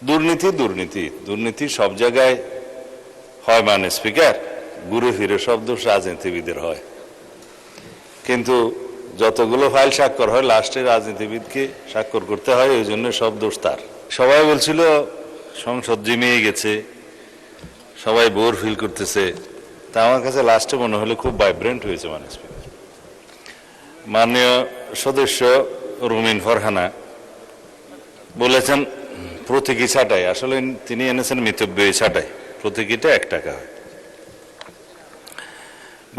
দুর্নীতি দুর্নীতি দুর্নীতি সব জায়গায় হয়, মানে স্পিকার ঘুরে ফিরে সব দোষ রাজনীতিবিদের হয়। কিন্তু যতগুলো ফাইল স্বাক্ষর হয় লাস্টে রাজনীতিবিদকে স্বাক্ষর করতে হয়, ওই জন্য সব দোষ তার। সবাই বলছিল সংসদ জিমিয়ে গেছে, সবাই বোর ফিল করতেছে। তা আমার কাছে লাস্টে মনে হলো খুব ভাইব্রেন্ট হয়েছে মানে স্পিকার। মাননীয় সদস্য রুমিন ফরহানা বলেছেন প্রতীকী ছাঁটাই, আসলে তিনি এনেছেন মিতব্যয়ী ছাঁটাই, প্রতীকীটা 1 টাকা হয়।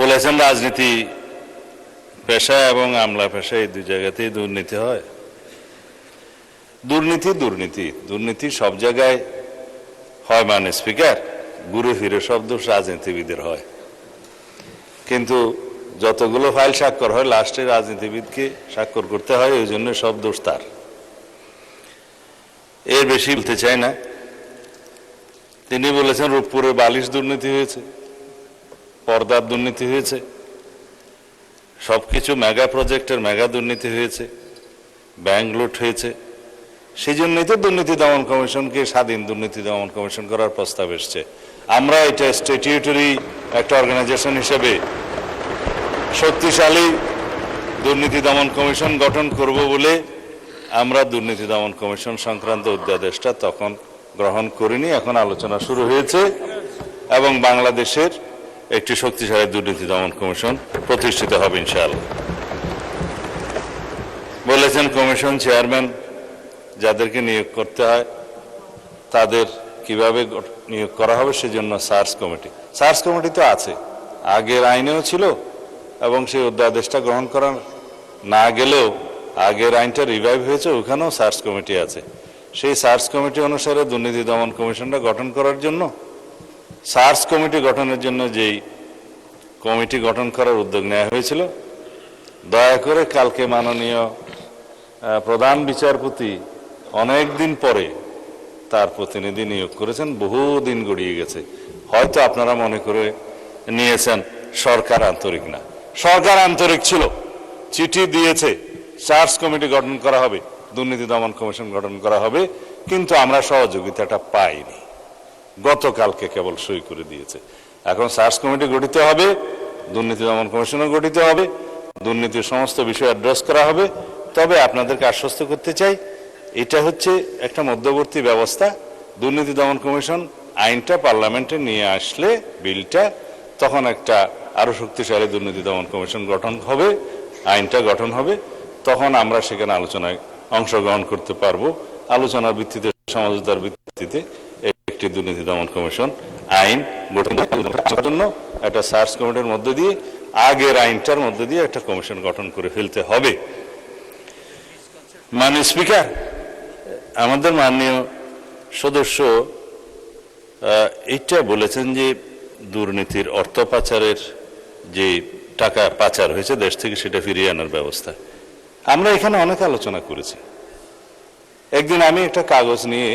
বলেছেন রাজনীতি পেশা এবং আমলা পেশা এই 2 জায়গাতেই দুর্নীতি হয়। দুর্নীতি দুর্নীতি দুর্নীতি সব জায়গায় হয়, মানে স্পিকার ঘুরে ফিরে সব দোষ রাজনীতিবিদের হয়। কিন্তু যতগুলো ফাইল স্বাক্ষর হয় লাস্টে রাজনীতিবিদকে স্বাক্ষর করতে হয়, ওই জন্য সব দোষ তার। এর বেশি বলতে চাই না। তিনি বলেছেন রূপপুরে বালিশ দুর্নীতি হয়েছে, পর্দার দুর্নীতি হয়েছে, সবকিছু মেগা প্রজেক্টের মেগা দুর্নীতি হয়েছে, ব্যাংক লুট হয়েছে। সেই জন্যই তো দুর্নীতি দমন কমিশনকে স্বাধীন দুর্নীতি দমন কমিশন করার প্রস্তাব এসছে। আমরা এটা স্ট্যাটিউটরি একটা অর্গানাইজেশন হিসেবে শক্তিশালী দুর্নীতি দমন কমিশন গঠন করব বলে আমরা দুর্নীতি দমন কমিশন সংক্রান্ত অধ্যাদেশটা তখন গ্রহণ করিনি। এখন আলোচনা শুরু হয়েছে এবং বাংলাদেশের একটি শক্তিশালী দুর্নীতি দমন কমিশন প্রতিষ্ঠিত হবে ইনশাআল্লাহ। বলেছেন কমিশন চেয়ারম্যান যাদেরকে নিয়োগ করতে হয় তাদের কিভাবে নিয়োগ করা হবে সেজন্য সার্চ কমিটি তো আছে, আগের আইনেও ছিল এবং সেই অধ্যাদেশটা গ্রহণ করা না গেলেও আগের আইনটা রিভাইভ হয়েছে, ওখানেও সার্চ কমিটি আছে। সেই সার্চ কমিটি অনুসারে দুর্নীতি দমন কমিশনটা গঠন করার জন্য, সার্চ কমিটি গঠনের জন্য যেই কমিটি গঠন করার উদ্যোগ নেওয়া হয়েছিল, দয়া করে কালকে মাননীয় প্রধান বিচারপতি অনেক দিন পরে তার প্রতিনিধি নিয়োগ করেছেন, বহু দিন গড়িয়ে গেছে। হয়তো আপনারা মনে করে নিয়েছেন সরকার আন্তরিক না, সরকার আন্তরিক ছিল, চিঠি দিয়েছে সার্চ কমিটি গঠন করা হবে, দুর্নীতি দমন কমিশন গঠন করা হবে, কিন্তু আমরা সহযোগিতাটা পাইনি। গতকালকে কেবল সই করে দিয়েছে। এখন সার্চ কমিটি গঠিত হবে, দুর্নীতি দমন কমিশনও গঠিত হবে, দুর্নীতির সমস্ত বিষয় অ্যাড্রেস করা হবে। তবে আপনাদেরকে আশ্বস্ত করতে চাই, এটা হচ্ছে একটা মধ্যবর্তী ব্যবস্থা। দুর্নীতি দমন কমিশন আইনটা পার্লামেন্টে নিয়ে আসলে বিলটা, তখন একটা আরো শক্তিশালী দুর্নীতি দমন কমিশন গঠন হবে, আইনটা গঠন হবে, তখন আমরা সেখানে আলোচনায় অংশগ্রহণ করতে পারবো। আলোচনার ভিত্তিতে, সমঝোতার ভিত্তিতে একটি দুর্নীতি দমন কমিশন আইন গঠন করার জন্য একটা সার্চ কমিটির মধ্যে দিয়ে, আগের আইনটার মধ্যে দিয়ে একটা কমিশন গঠন করে ফেলতে হবে। মাননীয় স্পিকার, আমাদের মাননীয় সদস্য এইটা বলেছেন যে দুর্নীতির অর্থ পাচারের যে টাকা পাচার হয়েছে দেশ থেকে সেটা ফিরিয়ে আনার ব্যবস্থা। আমরা এখানে অনেক আলোচনা করেছি। একদিন আমি একটা কাগজ নিয়ে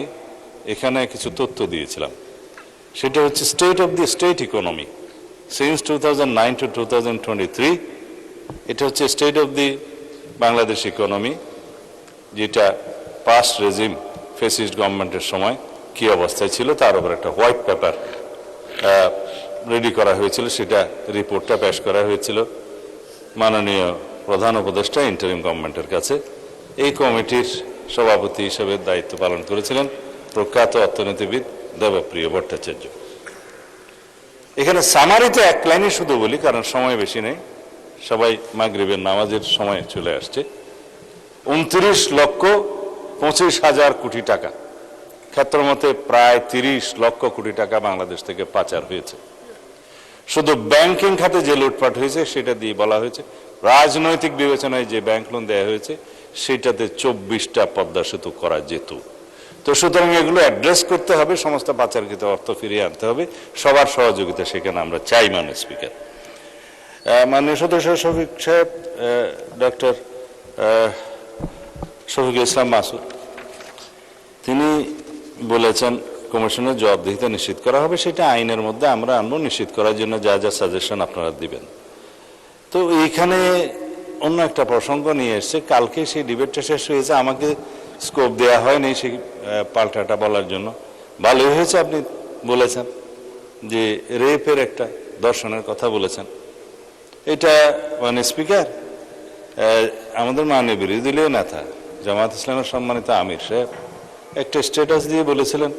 এখানে কিছু তথ্য দিয়েছিলাম, সেটা হচ্ছে state of the state economy since 2009 to 2023। এটা হচ্ছে state of the Bangladesh economy, যেটা পাস্ট রেজিম ফেসিস্ট গভর্নমেন্টের সময় কি অবস্থায় ছিল তার উপর একটা হোয়াইট পেপার রেডি করা হয়েছিল, সেটা রিপোর্টটা পেশ করা হয়েছিল মাননীয় প্রধান উপদেষ্টা ইন্টারিম গভর্নমেন্টের কাছে। এই কমিটির সভাপতি হিসেবে দায়িত্ব পালন করেছিলেন প্রখ্যাত অর্থনীতিবিদ দেবপ্রিয় ভট্টাচার্য। এখানে সামারিতে 1 লাইনে শুধু বলি, কারণ সময় বেশি নেই, সবাই মাগরিবের নামাজের সময় চলে আসছে। 29,25,000 কোটি টাকা, ক্ষেত্রমতে প্রায় 30 লক্ষ কোটি টাকা বাংলাদেশ থেকে পাচার হয়েছে। শুধু ব্যাংকিং খাতে যে লুটপাট হয়েছে সেটা দিয়ে বলা হয়েছে, রাজনৈতিক বিবেচনায় যে ব্যাংক লোন দেওয়া হয়েছে সেটাতে 24টা পদ্মা সেতু করা যেত। তো সুতরাং এগুলো অ্যাড্রেস করতে হবে, সমস্ত পাচারকৃত অর্থ ফিরিয়ে আনতে হবে, সবার সহযোগিতা সেখানে আমরা চাই। মাননীয় স্পিকার, মাননীয় সদস্য শফিক সাহেব, ডক্টর শফিকুল ইসলাম মাসুদ, তিনি বলেছেন কমিশনের জবাবদিহিতা নিশ্চিত করা হবে, সেটা আইনের মধ্যে আমরা আনবো, নিশ্চিত করার জন্য যা যা সাজেশন আপনারা দিবেন। তো এইখানে অন্য একটা প্রসঙ্গ নিয়ে এসছে, কালকে সেই ডিবেটটা শেষ হয়েছে, আমাকে স্কোপ দেওয়া হয়নি সেই পাল্টাটা বলার জন্য। ভালোই হয়েছে আপনি বলেছেন যে রেপের একটা দর্শনের কথা বলেছেন। এটা মানে স্পিকার, আমাদের মাননীয় বিরোধী দলীয় নেতা জামায়াত ইসলামের সম্মানিত আমির সাহেব একটা স্ট্যাটাস দিয়ে বলেছিলেন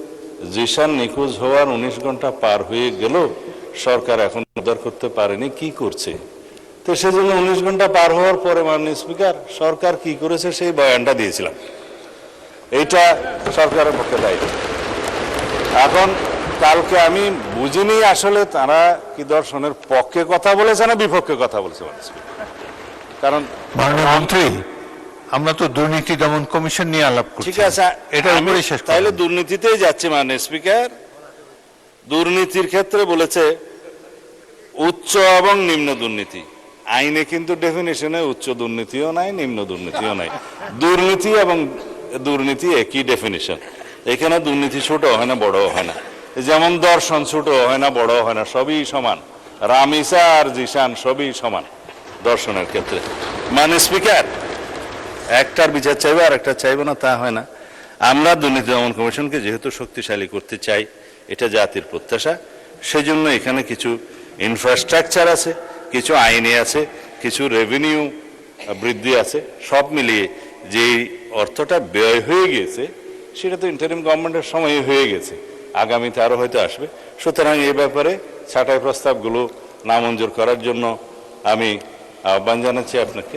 জিশান নিখোঁজ হওয়ার 19 ঘন্টা পার হয়ে গেল, সরকার এখন উদ্ধার করতে পারেনি, কি করছে? তো সেজন্য 19 ঘন্টা পার হওয়ার পরে মাননীয় স্পিকার সরকার কি করেছে সেই বয়ানটা দিয়েছিলাম। এইটা সরকারের পক্ষে দায়িত্ব। এখন কালকে আমি বুঝিনি আসলে তারা কি দর্শনের পক্ষে কথা বলেছে না বিপক্ষে কথা বলেছে মাননীয় স্পিকার। কারণ মাননীয় মন্ত্রী, আমরা তো দুর্নীতি দমন কমিশন নিয়ে আলাপ করছি। ঠিক আছে, এটা আমি তাইলে দুর্নীতিতেই যাচ্ছে মাননীয় স্পিকার। দুর্নীতির ক্ষেত্রে বলেছে উচ্চ এবং নিম্ন দুর্নীতি। আইনে কিন্তু ডেফিনেশনে উচ্চ দুর্নীতিও নাই, নিম্ন দুর্নীতিও নাই। দুর্নীতি এবং দুর্নীতি একই ডেফিনেশন। এখানে দুর্নীতি ছোট হয় না, বড় হয় না। যেমন দর্শন ছোট হয় না, বড় হয় না, সবই সমান। রামিসা আর জিশান সবই সমান দর্শনের ক্ষেত্রে। মানে স্পিকার একটার বিচার চাইবে আর একটা চাইবে না, তা হয় না। আমরা দুর্নীতি দমন কমিশনকে যেহেতু শক্তিশালী করতে চাই, এটা জাতির প্রত্যাশা, সেজন্য এখানে কিছু ইনফ্রাস্ট্রাকচার আছে, কিছু আইনে আছে, কিছু রেভিনিউ বৃদ্ধি আছে। সব মিলিয়ে যে অর্থটা ব্যয় হয়ে গিয়েছে সেটা তো ইন্টারিম গভর্নমেন্টের সময় হয়ে গেছে, আগামীতে আরও হয়তো আসবে। সুতরাং এই ব্যাপারে ছাঁটাই প্রস্তাবগুলো নামঞ্জুর করার জন্য আমি আহ্বান জানাচ্ছি আপনাকে।